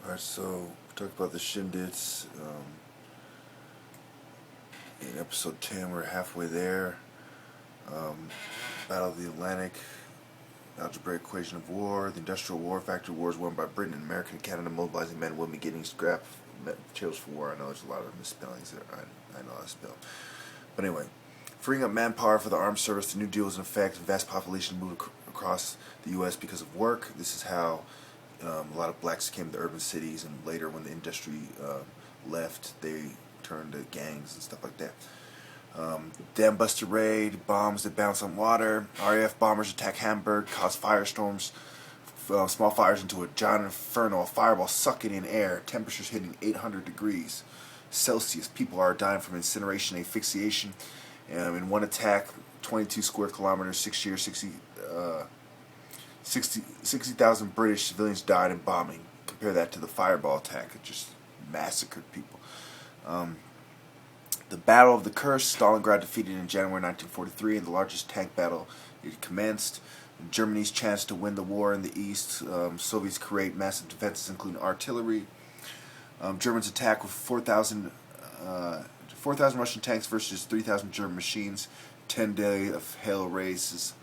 Alright, so we talked about the Shindits in episode 10. We're halfway there. Battle of the Atlantic, algebraic equation of war, the Industrial War, factory wars won by Britain and America and Canada, mobilizing men and women, getting scrap materials for war. I know there's a lot of misspellings there. I know how to spell. But anyway, freeing up manpower for the armed service, the New Deal was in effect. Vast population moved across the U.S. because of work. This is how a lot of blacks came to urban cities, and later when the industry left, they turned to gangs and stuff like that. Dam Buster raid, bombs that bounce on water. RAF bombers attack Hamburg, cause firestorms, small fires into a giant inferno, a fireball sucking in air, temperatures hitting 800 degrees Celsius. People are dying from incineration, asphyxiation. In one attack, 22 square kilometers, 6 years, 60,000 British civilians died in bombing. Compare that to the fireball attack. It just massacred people. The Battle of the Kursk, Stalingrad defeated in January 1943, and the largest tank battle it commenced. Germany's chance to win the war in the east. Soviets create massive defenses, including artillery. Germans attack with 4,000 Russian tanks versus 3,000 German machines. 10 days of hell races.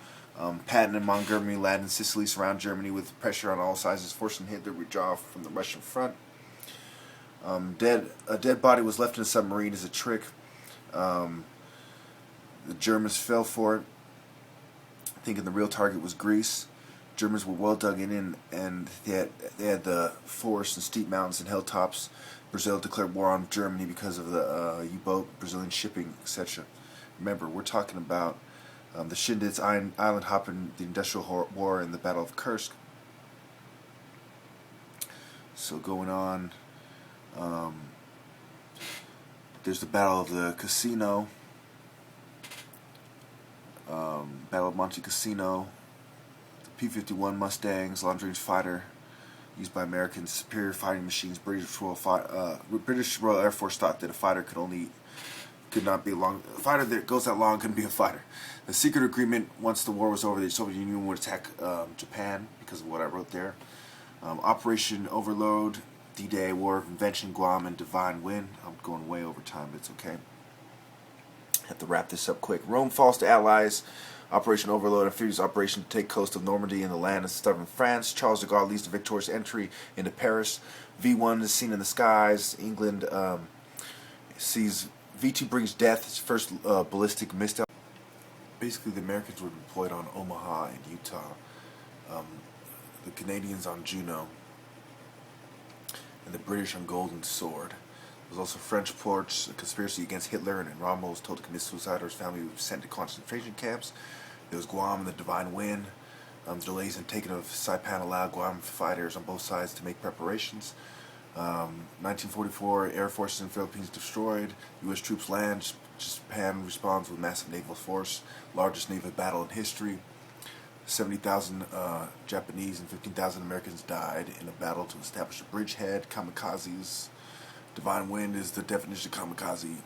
Patton and Montgomery land in Sicily, surround Germany with pressure on all sides, forcing Hitler to withdraw from the Russian front. A dead body was left in a submarine as a trick. The Germans fell for it, thinking the real target was Greece. Germans were well dug in, and they had the forests and steep mountains and hilltops. Brazil declared war on Germany because of the U-boat, Brazilian shipping, etc. Remember, we're talking about the Shindits, island hopping, the Industrial War, and the Battle of Kursk. So going on, there's the Battle of the Casino, Battle of Monte Cassino, the P-51 Mustangs, long-range fighter used by Americans, superior fighting machines. British Royal Air Force thought that a fighter could not be a fighter that goes that long couldn't be a fighter. The secret agreement: once the war was over, the Soviet Union would attack Japan because of what I wrote there. Operation Overlord, D-Day, War of Invention, Guam, and Divine Wind. I'm going way over time, but it's okay. Have to wrap this up quick. Rome falls to Allies. Operation Overlord, amphibious operation to take coast of Normandy and the land of southern France. Charles de Gaulle leads the victorious entry into Paris. V1 is seen in the skies. England sees V2 brings death. Its first ballistic missile. Basically, the Americans were deployed on Omaha and Utah. The Canadians on Juno. And the British on Golden Sword. There was also French ports, a conspiracy against Hitler, and Rommel was told to commit suicide or his family was sent to concentration camps. There was Guam and the Divine Wind. Delays in taking of Saipan allowed Guam fighters on both sides to make preparations. 1944, Air Forces in the Philippines destroyed. U.S. troops land. Japan responds with massive naval force. Largest naval battle in history. 70,000 Japanese and 15,000 Americans died in a battle to establish a bridgehead. Kamikazes. Divine Wind is the definition of kamikaze.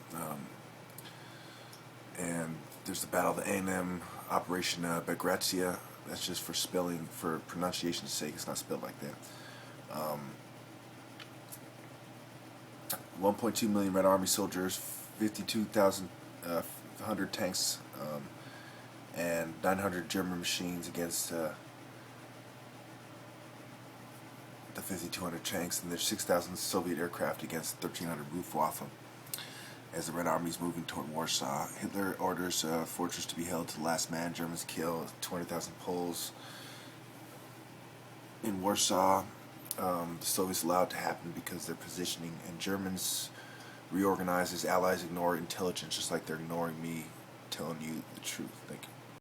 And there's the Battle of the A&M, Operation Bagration. That's just for spelling, for pronunciation's sake. It's not spelled like that. 1.2 million Red Army soldiers, 52,100 tanks, and 900 German machines against the 5,200 tanks, and there's 6,000 Soviet aircraft against 1,300 Luftwaffe. As the Red Army is moving toward Warsaw, Hitler orders a fortress to be held to the last man. Germans kill 20,000 Poles in Warsaw. The Soviets allow it to happen because they're positioning, and Germans reorganize as Allies ignore intelligence, just like they're ignoring me telling you the truth. Thank you.